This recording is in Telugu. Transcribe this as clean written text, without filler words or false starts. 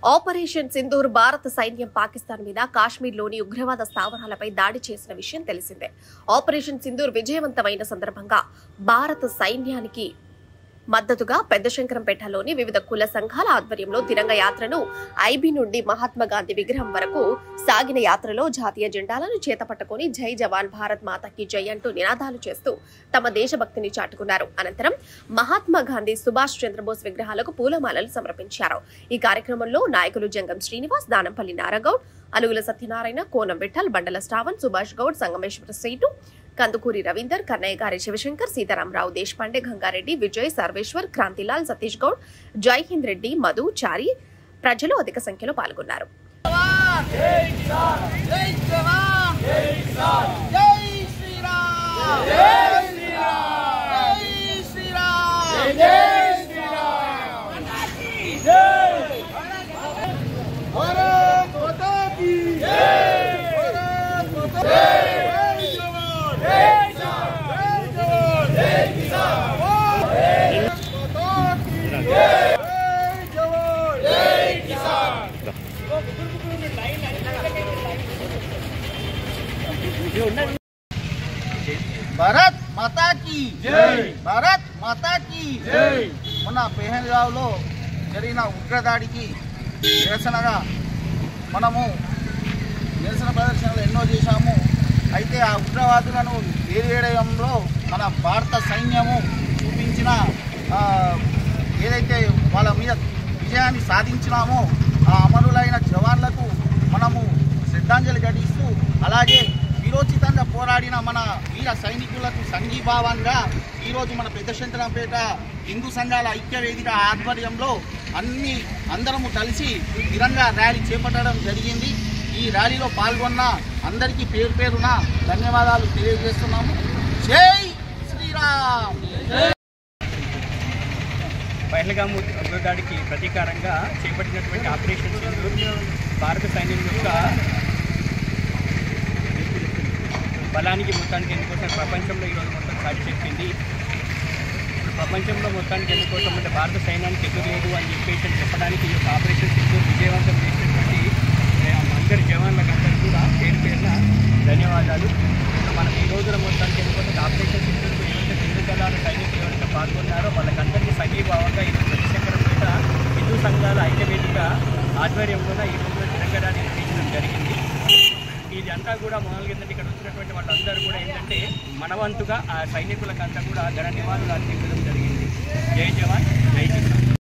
ఆపరేషన్ సింధూర్ భారత సైన్యం పాకిస్తాన్ మీద కాశ్మీర్లోని ఉగ్రవాద స్థావరాలపై దాడి చేసిన విషయం తెలిసిందే. ఆపరేషన్ సింధూర్ విజయవంతమైన సందర్భంగా భారత సైన్యానికి మద్దతుగా పెద్దశంకరంపేటలోని వివిధ కుల సంఘాల ఆధ్వర్యంలో తిరంగ యాత్రను ఐబీ నుండి మహాత్మా గాంధీ విగ్రహం వరకు సాగిన యాత్రలో జాతీయ జెండాలను చేతపట్టుకుని జై జవాన్ భారత్ మాతాకి జై అంటూ నినాదాలు చేస్తూ తమ దేశభక్తిని చాటుకున్నారు. అనంతరం మహాత్మా గాంధీ, సుభాష్ చంద్రబోస్ విగ్రహాలకు పూలమాలలు సమర్పించారు. ఈ కార్యక్రమంలో నాయకులు జంగం శ్రీనివాస్, దానంపల్లి నారగౌడ్, అలుగుల సత్యనారాయణ, కోనం విఠల్, బండల శ్రావణ్, సుభాష్ గౌడ్, సంగమేశ్వర సీటు, కందుకూరి రవీందర్, కన్నయ్య గారి శివశంకర్, సీతారామరావు దేశపాండే, గంగారెడ్డి, విజయ్, సర్వేశ్వర్, క్రాంతిలాల్, సతీష్ గౌడ్, జైహింద్ రెడ్డి, మధు, చారి ప్రజలు అధిక సంఖ్యలో పాల్గొన్నారు. భారత్ మాతా కీ జై, భారత్ మాతా కీ జై. మొన్న పెహల్గావ్లో జరిగిన ఉగ్రదాడికి నిరసనగా మనము నిరసన ప్రదర్శనలు ఎన్నో చేశాము. అయితే ఆ ఉగ్రవాదులను ఏరివేయడంలో మన భారత సైన్యము చూపించిన ఏదైతే వాళ్ళ మీద విజయాన్ని సాధించినామో ఆ అమరులైన జవాన్లకు మనము శ్రద్ధాంజలి ఘటిస్తూ, అలాగే వీరోచితంగా పోరాడిన మన వీర సైనికులకు సంఘీభావంగా ఈరోజు మన పెద్దశంకరంపేట హిందూ సంఘాల ఐక్యవేదిక ఆధ్వర్యంలో అందరము కలిసి తిరంగా ర్యాలీ చేపట్టడం జరిగింది. ఈ ర్యాలీలో పాల్గొన్న అందరికీ పేరు పేరున ధన్యవాదాలు తెలియజేస్తున్నాము. జై శ్రీరామ్. పహల్గామ్ ఉగ్రదాడికి ప్రతీకారంగా చేపట్టినటువంటి ఆపరేషన్ సింధూర్ భారత సైన్యం యొక్క బలానికి మొత్తానికి ఎందుకోసం ప్రపంచంలో ఈరోజు మొత్తం సాటి చెప్పింది. ప్రపంచంలో మొత్తానికి ఎందుకోసం అంటే భారత సైన్యానికి ఎదురులేదు అని చెప్పడానికి ఈ యొక్క ఆపరేషన్ సింధూర్ విజయవంతం చేసినటువంటి అందరి జవాన్లకందరికీ కూడా పేరు పేరున ధన్యవాదాలు. మనం ఈ రోజున మొత్తానికి ఎందుకోసం ఆపరేషన్ సింధూర్కు ఎవరైతే హిందూ దళాల సైనికులు ఎవరైతే పాల్గొన్నారో వాళ్ళకందరికీ సంఘీభావంగా ఈరోజు పెద్దశంకరంపేట హిందూ సంఘాల ఐక్యవేదిక ఆధ్వర్యంలో ఈ రోజు తిరంగడాన్ని నిర్వహించడం జరిగింది. ఇది అంతా కూడా మామూలుగా ఏంటంటే ఇక్కడ వచ్చినటువంటి వాళ్ళందరూ కూడా ఏంటంటే మనవంతుగా ఆ సైనికులకంతా కూడా ఘన నివాళులు అర్పించడం జరిగింది. జై జవాన్, జై కిసాన్.